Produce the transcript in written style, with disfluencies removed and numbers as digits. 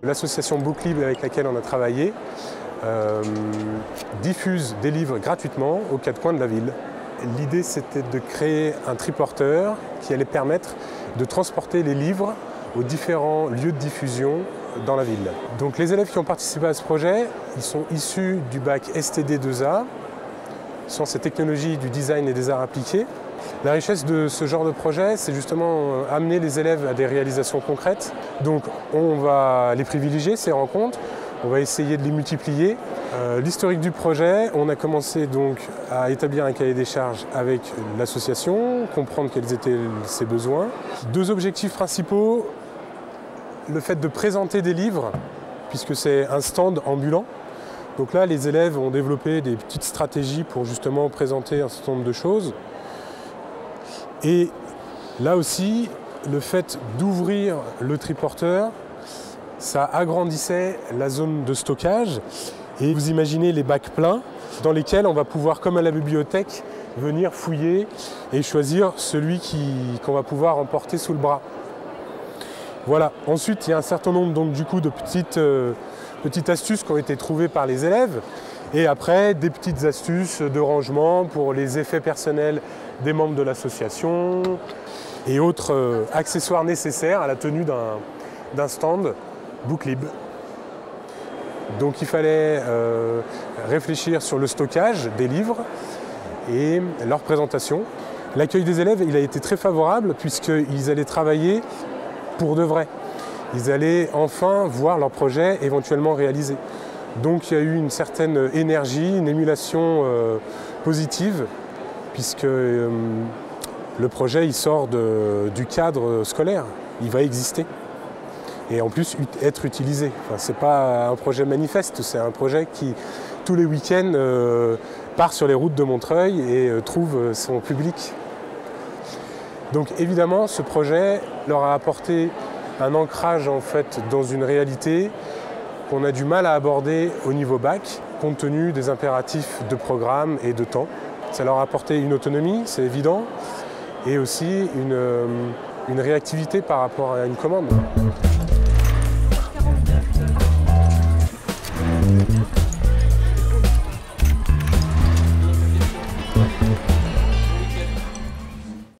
L'association Booklib avec laquelle on a travaillé diffuse des livres gratuitement aux quatre coins de la ville. L'idée, c'était de créer un triporteur qui allait permettre de transporter les livres aux différents lieux de diffusion dans la ville. Donc les élèves qui ont participé à ce projet, ils sont issus du bac STD2A, sciences et technologies du design et des arts appliqués. La richesse de ce genre de projet, c'est justement amener les élèves à des réalisations concrètes. Donc on va les privilégier, ces rencontres, on va essayer de les multiplier. L'historique du projet, on a commencé donc à établir un cahier des charges avec l'association, comprendre quels étaient ses besoins. Deux objectifs principaux, le fait de présenter des livres, puisque c'est un stand ambulant. Donc là, les élèves ont développé des petites stratégies pour justement présenter un certain nombre de choses. Et là aussi, le fait d'ouvrir le triporteur, ça agrandissait la zone de stockage. Et vous imaginez les bacs pleins dans lesquels on va pouvoir, comme à la bibliothèque, venir fouiller et choisir celui qu'on va pouvoir emporter sous le bras. Voilà. Ensuite, il y a un certain nombre donc, du coup, de petites astuces qui ont été trouvées par les élèves. Et après, des petites astuces de rangement pour les effets personnels des membres de l'association et autres accessoires nécessaires à la tenue d'un stand Booklib. Donc il fallait réfléchir sur le stockage des livres et leur présentation. L'accueil des élèves, il a été très favorable puisqu'ils allaient travailler pour de vrai. Ils allaient enfin voir leur projet éventuellement réalisé. Donc il y a eu une certaine énergie, une émulation positive puisque le projet il sort du cadre scolaire, il va exister. Et en plus être utilisé. Enfin, ce n'est pas un projet manifeste, c'est un projet qui, tous les week-ends, part sur les routes de Montreuil et trouve son public. Donc évidemment, ce projet leur a apporté un ancrage en fait, dans une réalité qu'on a du mal à aborder au niveau bac, compte tenu des impératifs de programme et de temps. Ça leur a apporté une autonomie, c'est évident, et aussi une réactivité par rapport à une commande.